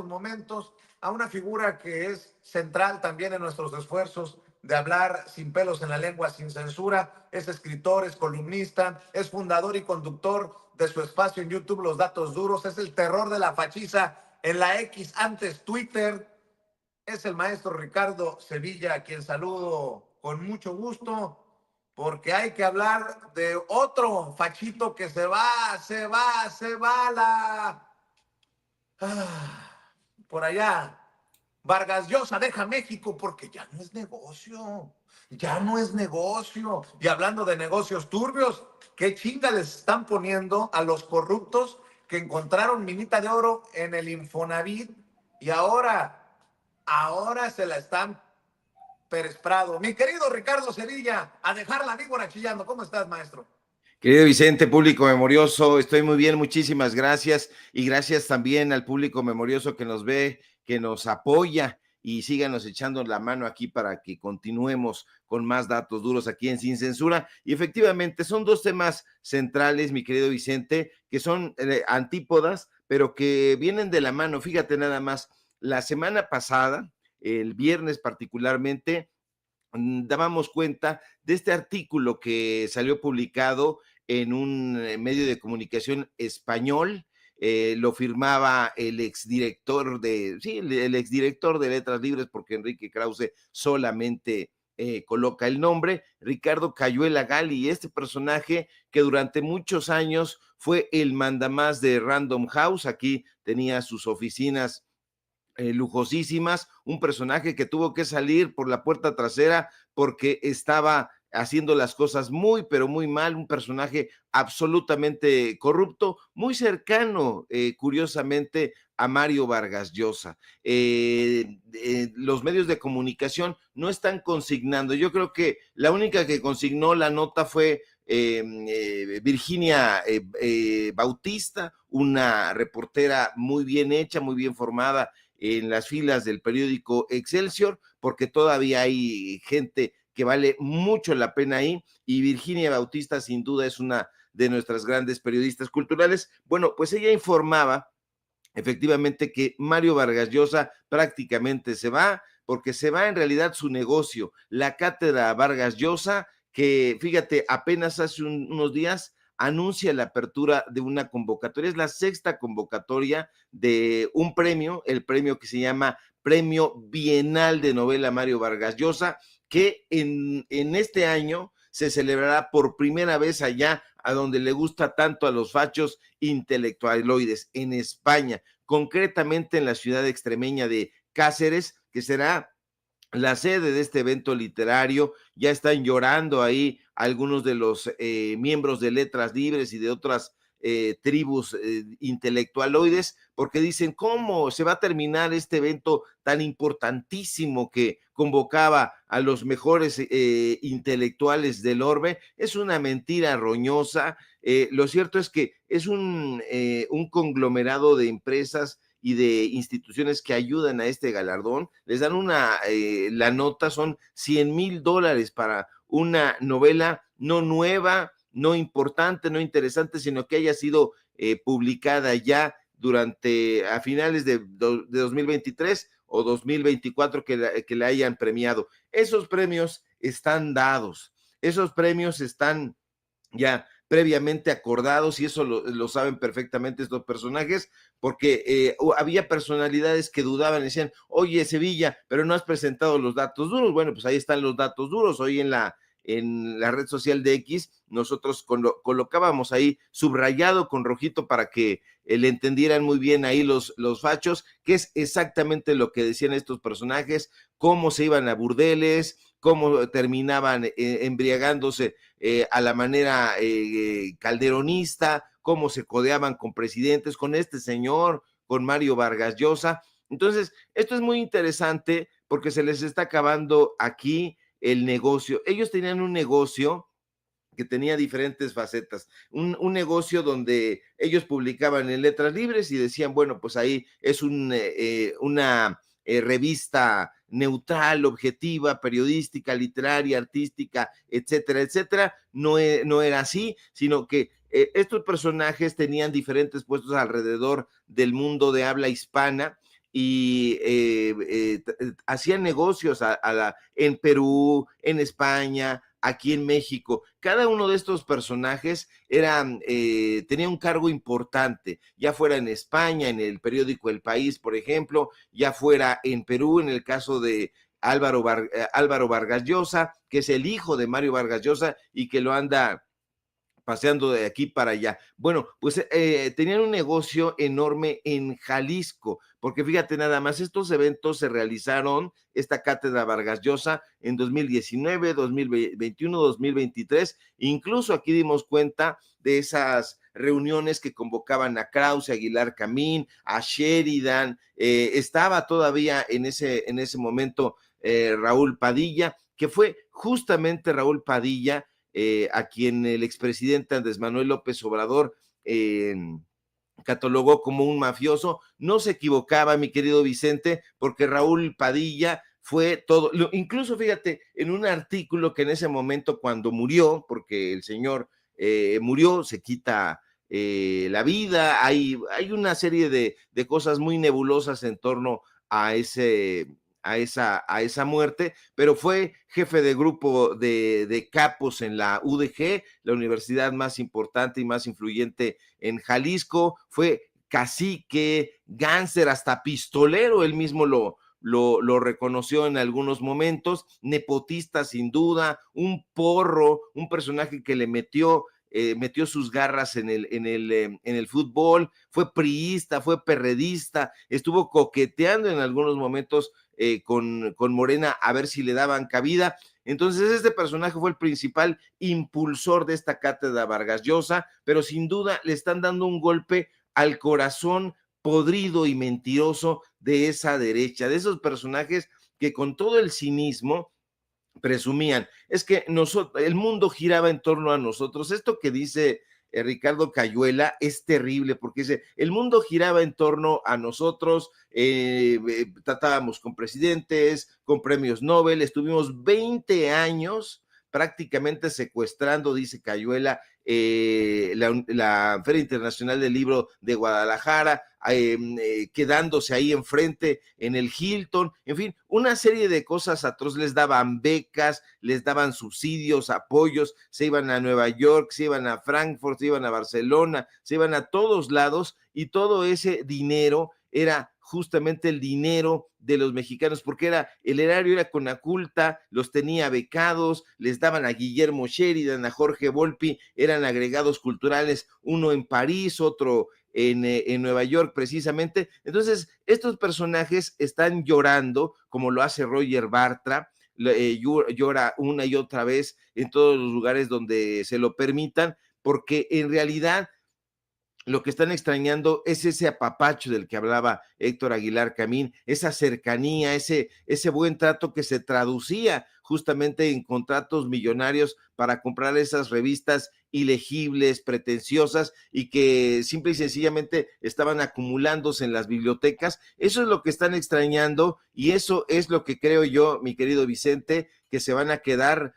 momentos a una figura que es central también en nuestros esfuerzos de hablar sin pelos en la lengua, sin censura. Es escritor, es columnista, es fundador y conductor de su espacio en YouTube, Los Datos Duros. Es el terror de la fachiza en la X, antes Twitter. Es el maestro Ricardo Sevilla, a quien saludo con mucho gusto, porque hay que hablar de otro fachito que se va la... por allá. Vargas Llosa deja México porque ya no es negocio. Ya no es negocio. Y hablando de negocios turbios, ¿qué chinga les están poniendo a los corruptos que encontraron minita de oro en el Infonavit y ahora se la están Pérez Prado? Mi querido Ricardo Sevilla, a dejar la víbora chillando. ¿Cómo estás, maestro? Querido Vicente, público memorioso, estoy muy bien, muchísimas gracias y gracias también al público memorioso que nos ve, que nos apoya y síganos echando la mano aquí para que continuemos con más datos duros aquí en Sin Censura. Y efectivamente son dos temas centrales, mi querido Vicente, que son antípodas, pero que vienen de la mano. Fíjate nada más, la semana pasada, el viernes particularmente, dábamos cuenta de este artículo que salió publicado en un medio de comunicación español. Lo firmaba el exdirector el exdirector de Letras Libres, porque Enrique Krause solamente coloca el nombre, Ricardo Cayuela Gali, este personaje que durante muchos años fue el mandamás de Random House. Aquí tenía sus oficinas lujosísimas, un personaje que tuvo que salir por la puerta trasera porque estaba haciendo las cosas muy, pero muy mal, un personaje absolutamente corrupto, muy cercano, curiosamente, a Mario Vargas Llosa. Los medios de comunicación no están consignando. Yo creo que la única que consignó la nota fue Virginia Bautista, una reportera muy bien hecha, muy bien formada en las filas del periódico Excelsior, porque todavía hay gente que vale mucho la pena ahí, y Virginia Bautista sin duda es una de nuestras grandes periodistas culturales. Bueno, pues ella informaba efectivamente que Mario Vargas Llosa prácticamente se va, porque se va en realidad su negocio, la Cátedra Vargas Llosa, que fíjate, apenas hace unos días anuncia la apertura de una convocatoria. Es la sexta convocatoria de un premio, el premio que se llama Premio Bienal de Novela Mario Vargas Llosa, que en este año se celebrará por primera vez allá a donde le gusta tanto a los fachos intelectualoides, en España, concretamente en la ciudad extremeña de Cáceres, que será la sede de este evento literario. Ya están llorando ahí algunos de los miembros de Letras Libres y de otras tribus intelectualoides, porque dicen, ¿cómo se va a terminar este evento tan importantísimo que convocaba a los mejores intelectuales del orbe? Es una mentira roñosa. Lo cierto es que es un conglomerado de empresas y de instituciones que ayudan a este galardón. Les dan la nota son $100,000 para una novela no nueva, no importante, no interesante, sino que haya sido publicada ya a finales de 2023 o 2024, que la hayan premiado. Esos premios están dados, esos premios están ya previamente acordados, y eso lo saben perfectamente estos personajes, porque había personalidades que dudaban, decían, oye, Sevilla, pero no has presentado los datos duros. Bueno, pues ahí están los datos duros. Hoy en la red social de X, nosotros colocábamos ahí subrayado con rojito para que le entendieran muy bien ahí los fachos, que es exactamente lo que decían estos personajes, cómo se iban a burdeles, cómo terminaban embriagándose a la manera calderonista, cómo se codeaban con presidentes, con este señor, con Mario Vargas Llosa. Entonces, esto es muy interesante porque se les está acabando aquí el negocio. Ellos tenían un negocio que tenía diferentes facetas, un negocio donde ellos publicaban en Letras Libres y decían, bueno, pues ahí es una revista neutral, objetiva, periodística, literaria, artística, etcétera, etcétera. No era así, sino que estos personajes tenían diferentes puestos alrededor del mundo de habla hispana, y hacían negocios en Perú, en España, aquí en México. Cada uno de estos personajes tenía un cargo importante, ya fuera en España, en el periódico El País, por ejemplo, ya fuera en Perú, en el caso de Álvaro Vargas Llosa, que es el hijo de Mario Vargas Llosa y que lo anda paseando de aquí para allá. Bueno, pues tenían un negocio enorme en Jalisco, porque fíjate nada más, estos eventos se realizaron, esta cátedra Vargas Llosa, en 2019, 2021, 2023, incluso aquí dimos cuenta de esas reuniones que convocaban a Krause, Aguilar Camín, a Sheridan, estaba todavía en ese momento Raúl Padilla, que fue justamente Raúl Padilla a quien el expresidente Andrés Manuel López Obrador catalogó como un mafioso. No se equivocaba, mi querido Vicente, porque Raúl Padilla fue todo, incluso fíjate, en un artículo que en ese momento cuando murió, porque el señor murió, se quita la vida, hay una serie de cosas muy nebulosas en torno a esa muerte, pero fue jefe de grupo de capos en la UDG, la universidad más importante y más influyente en Jalisco, fue cacique, gánster, hasta pistolero, él mismo lo reconoció en algunos momentos, nepotista sin duda, un porro, un personaje que le metió sus garras en el fútbol, fue priista, fue perredista, estuvo coqueteando en algunos momentos con Morena a ver si le daban cabida. Entonces este personaje fue el principal impulsor de esta cátedra Vargas Llosa, pero sin duda le están dando un golpe al corazón podrido y mentiroso de esa derecha, de esos personajes que con todo el cinismo presumían, es que el mundo giraba en torno a nosotros. Esto que dice Ricardo Cayuela es terrible porque dice, el mundo giraba en torno a nosotros, tratábamos con presidentes, con premios Nobel, estuvimos 20 años prácticamente secuestrando, dice Cayuela, la Feria Internacional del Libro de Guadalajara, quedándose ahí enfrente en el Hilton, en fin, una serie de cosas atroces, les daban becas, les daban subsidios, apoyos, se iban a Nueva York, se iban a Frankfurt, se iban a Barcelona, se iban a todos lados y todo ese dinero era justamente el dinero de los mexicanos, porque el erario era Conaculta, los tenía becados, les daban a Guillermo Sheridan, a Jorge Volpi, eran agregados culturales, uno en París, otro en Nueva York precisamente. Entonces, estos personajes están llorando, como lo hace Roger Bartra, llora una y otra vez en todos los lugares donde se lo permitan, porque en realidad lo que están extrañando es ese apapacho del que hablaba Héctor Aguilar Camín, esa cercanía, ese buen trato que se traducía justamente en contratos millonarios para comprar esas revistas ilegibles, pretenciosas y que simple y sencillamente estaban acumulándose en las bibliotecas. Eso es lo que están extrañando y eso es lo que creo yo, mi querido Vicente, que se van a quedar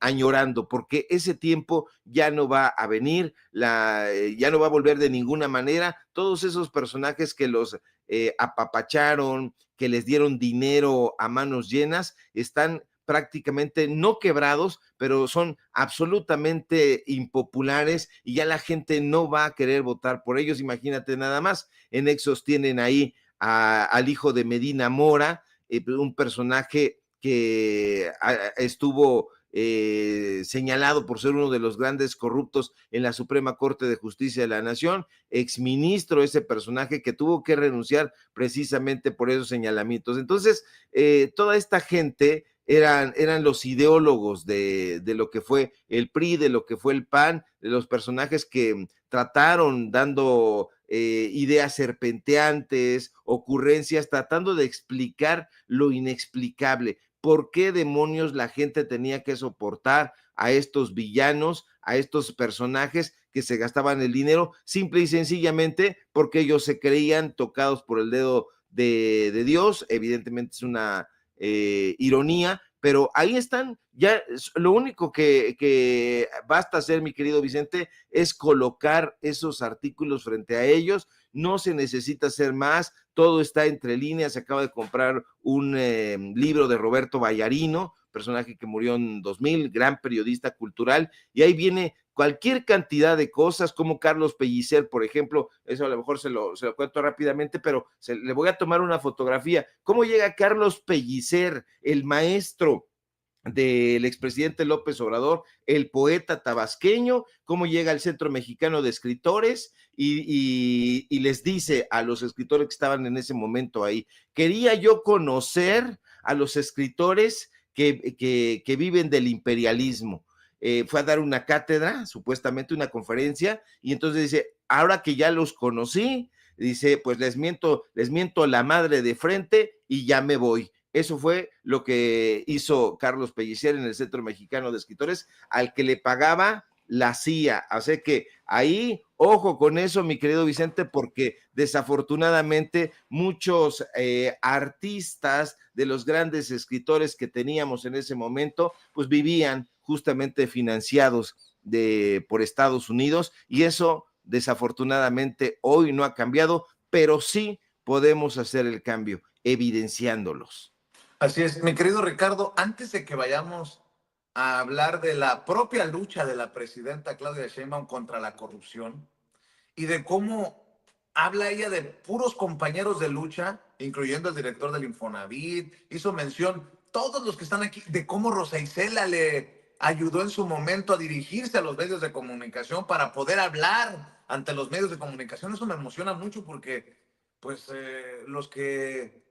añorando, porque ese tiempo ya no va a venir, ya no va a volver de ninguna manera. Todos esos personajes que los apapacharon, que les dieron dinero a manos llenas, están prácticamente no quebrados, pero son absolutamente impopulares y ya la gente no va a querer votar por ellos. Imagínate nada más, en Exos tienen ahí al hijo de Medina Mora, un personaje que estuvo señalado por ser uno de los grandes corruptos en la Suprema Corte de Justicia de la Nación, exministro, ese personaje que tuvo que renunciar precisamente por esos señalamientos. Entonces, toda esta gente eran los ideólogos de lo que fue el PRI, de lo que fue el PAN, de los personajes que trataron dando ideas serpenteantes, ocurrencias, tratando de explicar lo inexplicable. ¿Por qué demonios la gente tenía que soportar a estos villanos, a estos personajes que se gastaban el dinero? Simple y sencillamente porque ellos se creían tocados por el dedo de Dios. Evidentemente es una ironía, pero ahí están. Ya lo único que basta hacer, mi querido Vicente, es colocar esos artículos frente a ellos. No se necesita hacer más. todo está entre líneas. Se acaba de comprar un libro de Roberto Vallarino, personaje que murió en 2000, gran periodista cultural, y ahí viene cualquier cantidad de cosas, como Carlos Pellicer, por ejemplo. Eso a lo mejor se lo cuento rápidamente, pero le voy a tomar una fotografía. ¿Cómo llega Carlos Pellicer, el maestro del expresidente López Obrador, el poeta tabasqueño? Cómo llega al Centro Mexicano de Escritores y les dice a los escritores que estaban en ese momento ahí: quería yo conocer a los escritores que viven del imperialismo. Fue a dar una cátedra, supuestamente una conferencia, y entonces dice: ahora que ya los conocí, dice, pues les miento la madre de frente y ya me voy. Eso fue lo que hizo Carlos Pellicer en el Centro Mexicano de Escritores, al que le pagaba la CIA. Así que ahí, ojo con eso, mi querido Vicente, porque desafortunadamente muchos artistas de los grandes escritores que teníamos en ese momento, pues vivían justamente financiados por Estados Unidos, y eso desafortunadamente hoy no ha cambiado, pero sí podemos hacer el cambio evidenciándolos. Así es, mi querido Ricardo, antes de que vayamos a hablar de la propia lucha de la presidenta Claudia Sheinbaum contra la corrupción y de cómo habla ella de puros compañeros de lucha, incluyendo el director del Infonavit, hizo mención, todos los que están aquí, de cómo Rosa Isela le ayudó en su momento a dirigirse a los medios de comunicación para poder hablar ante los medios de comunicación. Eso me emociona mucho porque pues los que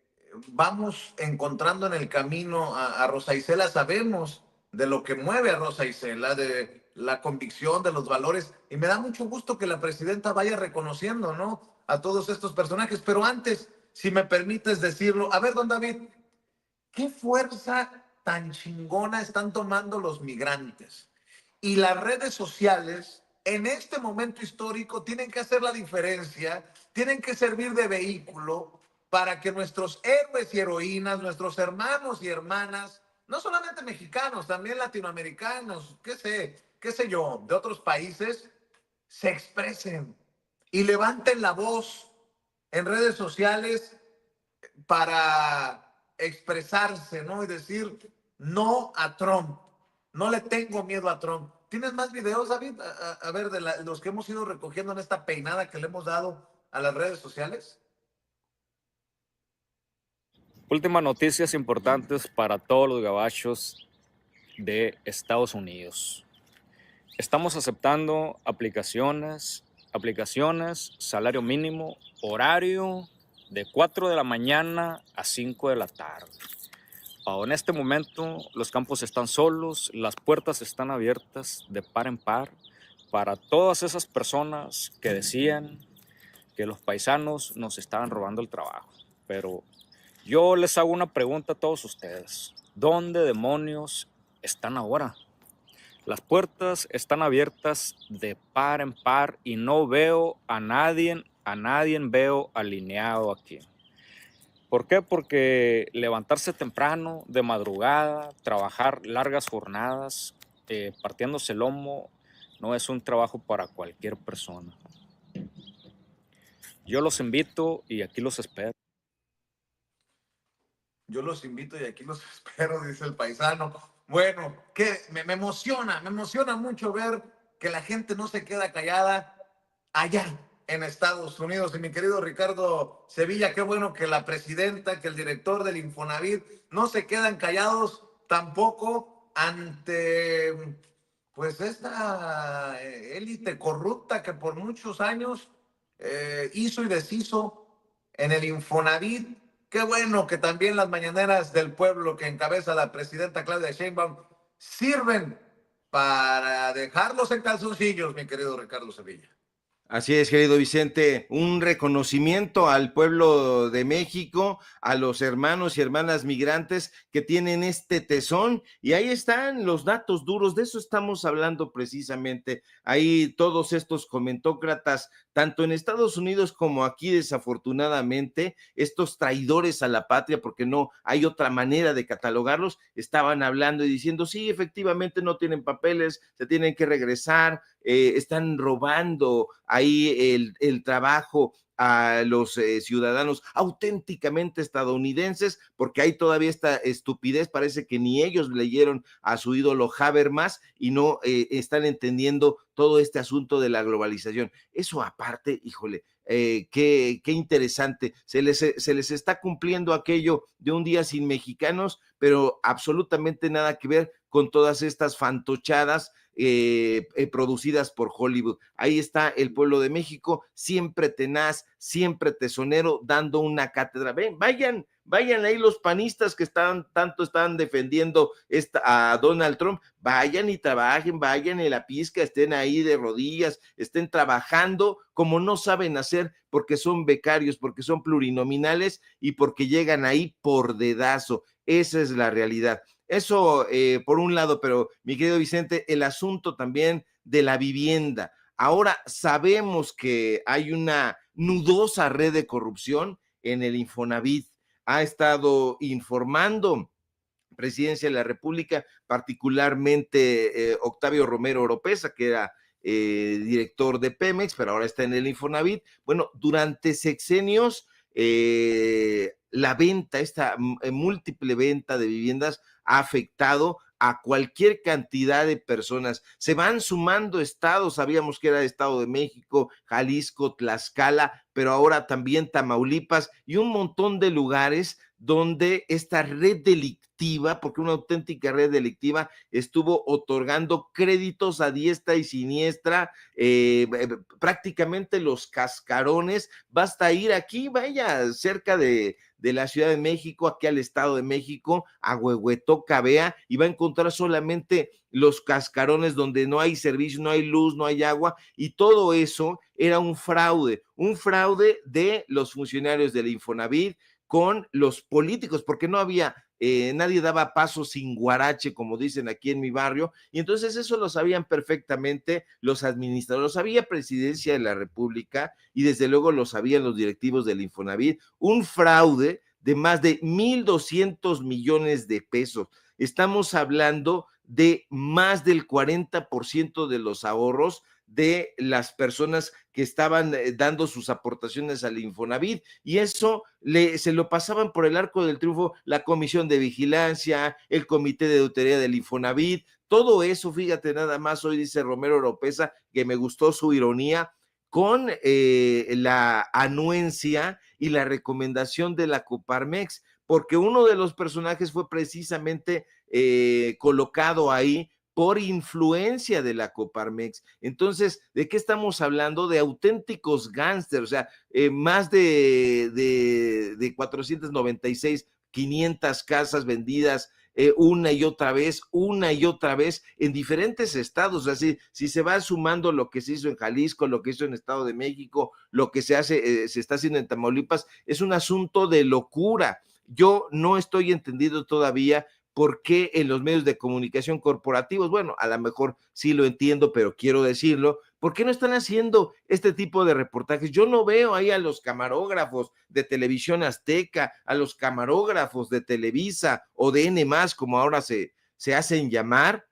vamos encontrando en el camino a Rosa Isela sabemos de lo que mueve a Rosa Isela, de la convicción, de los valores, y me da mucho gusto que la presidenta vaya reconociendo, ¿no?, a todos estos personajes. Pero antes, si me permites decirlo, a ver, don David, ¿qué fuerza tan chingona están tomando los migrantes? Y las redes sociales en este momento histórico tienen que hacer la diferencia, tienen que servir de vehículo para que nuestros héroes y heroínas, nuestros hermanos y hermanas, no solamente mexicanos, también latinoamericanos, qué sé yo, de otros países, se expresen y levanten la voz en redes sociales para expresarse, ¿no? Y decir no a Trump. No le tengo miedo a Trump. ¿Tienes más videos, David? A ver, de los que hemos ido recogiendo en esta peinada que le hemos dado a las redes sociales. Últimas noticias importantes para todos los gabachos de Estados Unidos. Estamos aceptando aplicaciones, salario mínimo, horario de 4 de la mañana a 5 de la tarde. En este momento los campos están solos, las puertas están abiertas de par en par para todas esas personas que decían que los paisanos nos estaban robando el trabajo. Pero yo les hago una pregunta a todos ustedes. ¿Dónde demonios están ahora? Las puertas están abiertas de par en par y no veo a nadie veo alineado aquí. ¿Por qué? Porque levantarse temprano, de madrugada, trabajar largas jornadas, partiéndose el lomo, no es un trabajo para cualquier persona. Yo los invito y aquí los espero. Yo los invito y aquí los espero, dice el paisano. Bueno, que me emociona mucho ver que la gente no se queda callada allá en Estados Unidos. Y mi querido Ricardo Sevilla, qué bueno que la presidenta, que el director del Infonavit no se quedan callados tampoco ante pues esta élite corrupta que por muchos años hizo y deshizo en el Infonavit. Qué bueno que también las mañaneras del pueblo que encabeza la presidenta Claudia Sheinbaum sirven para dejarlos en calzoncillos, mi querido Ricardo Sevilla. Así es, querido Vicente, un reconocimiento al pueblo de México, a los hermanos y hermanas migrantes que tienen este tesón, y ahí están los datos duros, de eso estamos hablando precisamente. Ahí todos estos comentócratas, tanto en Estados Unidos como aquí, desafortunadamente, estos traidores a la patria, porque no hay otra manera de catalogarlos, estaban hablando y diciendo, sí, efectivamente no tienen papeles, se tienen que regresar, están robando ahí el trabajo a los ciudadanos auténticamente estadounidenses, porque hay todavía esta estupidez, parece que ni ellos leyeron a su ídolo Habermas y no están entendiendo todo este asunto de la globalización. Eso aparte, híjole, qué interesante, se les está cumpliendo aquello de un día sin mexicanos, pero absolutamente nada que ver con todas estas fantochadas producidas por Hollywood. Ahí está el pueblo de México, siempre tenaz, siempre tesonero, dando una cátedra. Ven, vayan ahí los panistas que tanto están defendiendo a Donald Trump, vayan y trabajen, vayan en la pizca, estén ahí de rodillas, estén trabajando como no saben hacer, porque son becarios, porque son plurinominales y porque llegan ahí por dedazo. Esa es la realidad. Eso por un lado, pero mi querido Vicente, el asunto también de la vivienda. Ahora sabemos que hay una nudosa red de corrupción en el Infonavit. Ha estado informando Presidencia de la República, particularmente Octavio Romero Oropesa, que era director de Pemex, pero ahora está en el Infonavit. Bueno, durante sexenios, la venta, esta múltiple venta de viviendas ha afectado a cualquier cantidad de personas. Se van sumando estados, sabíamos que era el Estado de México, Jalisco, Tlaxcala, pero ahora también Tamaulipas y un montón de lugares donde esta red delictiva, porque una auténtica red delictiva, estuvo otorgando créditos a diestra y siniestra, prácticamente los cascarones. Basta ir aquí, vaya, cerca de la Ciudad de México, aquí al Estado de México, a Huehuetoca, vea, y va a encontrar solamente los cascarones donde no hay servicio, no hay luz, no hay agua, y todo eso era un fraude de los funcionarios del Infonavit con los políticos, porque no había, nadie daba paso sin guarache, como dicen aquí en mi barrio, y entonces eso lo sabían perfectamente los administradores, lo sabía Presidencia de la República, y desde luego lo sabían los directivos del Infonavit, un fraude de más de 1,200 millones de pesos. Estamos hablando de más del 40% de los ahorros de las personas que estaban dando sus aportaciones al Infonavit, y eso se lo pasaban por el arco del triunfo la Comisión de Vigilancia, el Comité de Auditoría del Infonavit, todo eso, fíjate nada más, hoy dice Romero Oropesa, que me gustó su ironía, con la anuencia y la recomendación de la Coparmex, porque uno de los personajes fue precisamente colocado ahí por influencia de la Coparmex. Entonces, ¿de qué estamos hablando? De auténticos gángsters, o sea, más de 496, 500 casas vendidas una y otra vez en diferentes estados. O sea, si se va sumando lo que se hizo en Jalisco, lo que hizo en Estado de México, lo que se está haciendo en Tamaulipas, es un asunto de locura. Yo no estoy entendido todavía por qué en los medios de comunicación corporativos, bueno, a lo mejor sí lo entiendo, pero quiero decirlo, ¿por qué no están haciendo este tipo de reportajes? Yo no veo ahí a los camarógrafos de Televisión Azteca, a los camarógrafos de Televisa o de N+, como ahora se hacen llamar,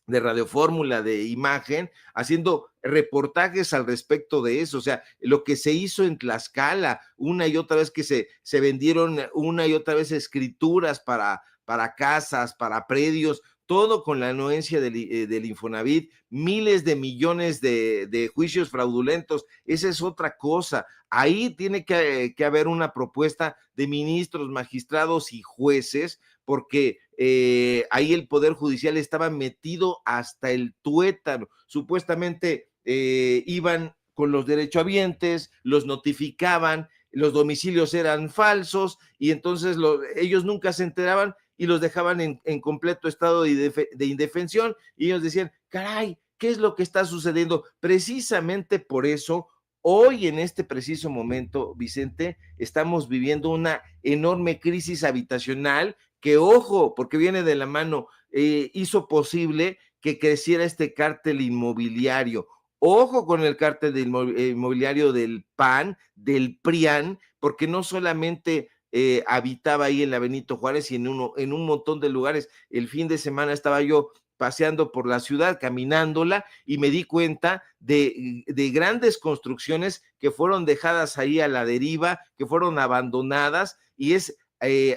de Radio Fórmula, de Imagen, haciendo reportajes al respecto de eso. O sea, lo que se hizo en Tlaxcala, una y otra vez que se vendieron una y otra vez escrituras para casas, para predios, todo con la anuencia del Infonavit, miles de millones de juicios fraudulentos. Esa es otra cosa. Ahí tiene que haber una propuesta de ministros, magistrados y jueces, porque ahí el Poder Judicial estaba metido hasta el tuétano. Supuestamente iban con los derechohabientes, los notificaban, los domicilios eran falsos y entonces ellos nunca se enteraban y los dejaban en completo estado de indefensión, y ellos decían, caray, ¿qué es lo que está sucediendo? Precisamente por eso, hoy en este preciso momento, Vicente, estamos viviendo una enorme crisis habitacional que, ojo, porque viene de la mano, hizo posible que creciera este cártel inmobiliario. Ojo con el cártel inmobiliario del PAN, del PRIAN, porque no solamente habitaba ahí en la Benito Juárez y en un montón de lugares. El fin de semana estaba yo paseando por la ciudad, caminándola, y me di cuenta de grandes construcciones que fueron dejadas ahí a la deriva, que fueron abandonadas, y es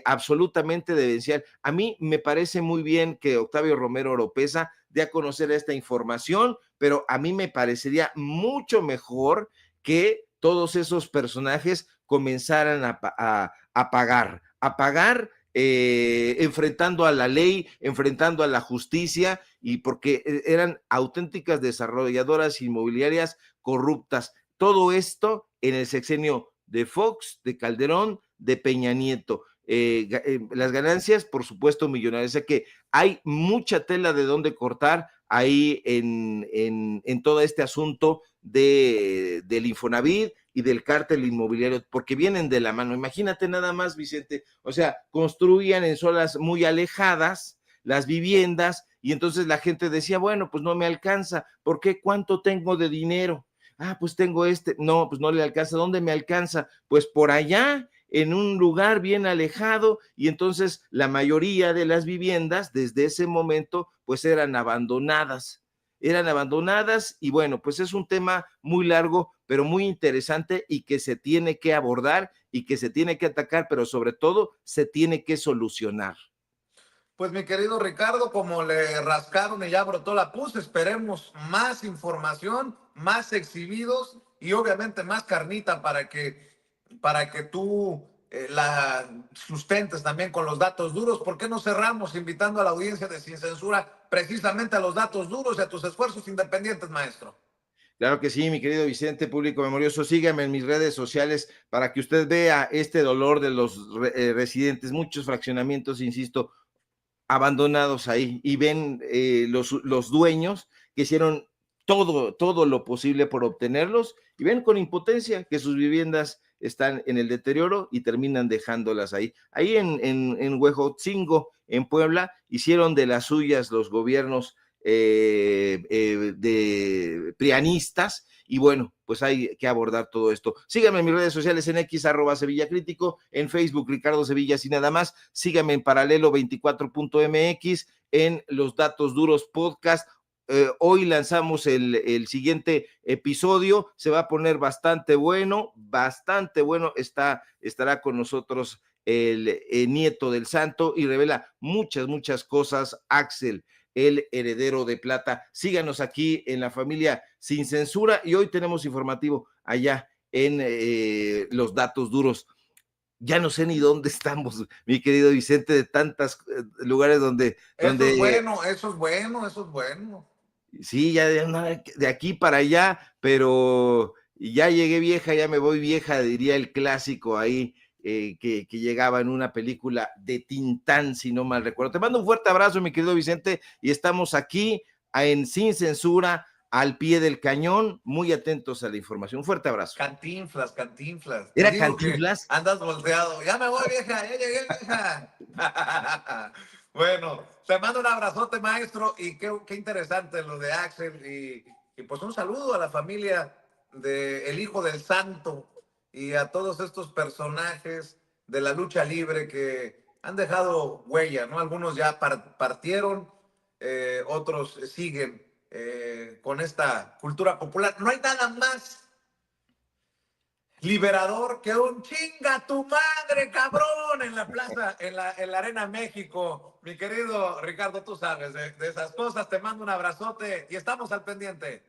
absolutamente demencial. A mí me parece muy bien que Octavio Romero Oropeza dé a conocer esta información, pero a mí me parecería mucho mejor que todos esos personajes comenzaran a pagar, enfrentando a la ley, enfrentando a la justicia, y porque eran auténticas desarrolladoras inmobiliarias corruptas. Todo esto en el sexenio de Fox, de Calderón, de Peña Nieto. Las ganancias, por supuesto, millonarias. O sea que hay mucha tela de dónde cortar ahí en todo este asunto del Infonavit y del cártel inmobiliario, porque vienen de la mano. Imagínate nada más, Vicente, o sea, construían en zonas muy alejadas las viviendas, y entonces la gente decía, bueno, pues no me alcanza. ¿Por qué? ¿Cuánto tengo de dinero? Ah, pues tengo no, pues no le alcanza. ¿Dónde me alcanza? Pues por allá, en un lugar bien alejado, y entonces la mayoría de las viviendas desde ese momento pues eran abandonadas, y bueno, pues es un tema muy largo, pero muy interesante, y que se tiene que abordar y que se tiene que atacar, pero sobre todo se tiene que solucionar. Pues mi querido Ricardo, como le rascaron y ya brotó la pus, esperemos más información, más exhibidos y obviamente más carnita para que tú la sustentes también con los datos duros. ¿Por qué no cerramos invitando a la audiencia de Sin Censura precisamente a los datos duros y a tus esfuerzos independientes, maestro? Claro que sí, mi querido Vicente, público memorioso, sígame en mis redes sociales para que usted vea este dolor de los residentes, muchos fraccionamientos, insisto, abandonados ahí, y ven los dueños que hicieron todo lo posible por obtenerlos, y ven con impotencia que sus viviendas están en el deterioro y terminan dejándolas ahí. Ahí en Huejotzingo, en Puebla, hicieron de las suyas los gobiernos de prianistas, y bueno, pues hay que abordar todo esto. Síganme en mis redes sociales en X, @SevillaCrítico, en Facebook, Ricardo Sevilla, y nada más. Síganme en Paralelo 24.mx, en Los Datos Duros Podcast. Hoy lanzamos el siguiente episodio, se va a poner bastante bueno, estará con nosotros el nieto del santo, y revela muchas cosas, Axel, el heredero de plata. Síganos aquí en la familia Sin Censura, y hoy tenemos informativo allá en Los Datos Duros. Ya no sé ni dónde estamos, mi querido Vicente, de tantos lugares donde... Eso es bueno, eso es bueno, eso es bueno. Sí, ya de aquí para allá, pero ya llegué vieja, ya me voy vieja, diría el clásico ahí, que llegaba en una película de Tintán, si no mal recuerdo. Te mando un fuerte abrazo, mi querido Vicente, y estamos aquí en Sin Censura, al pie del cañón, muy atentos a la información. Un fuerte abrazo. Cantinflas, Cantinflas. ¿Era Te digo Cantinflas? que andas volteado. Ya me voy, vieja, ya llegué, vieja. Bueno, te mando un abrazote, maestro, y qué interesante lo de Axel, y pues un saludo a la familia del Hijo del Santo y a todos estos personajes de la lucha libre que han dejado huella, ¿no? Algunos ya partieron, otros siguen con esta cultura popular. No hay nada más liberador que un chinga tu madre, cabrón, en la plaza, en la Arena México. Mi querido Ricardo, tú sabes de esas cosas. Te mando un abrazote y estamos al pendiente.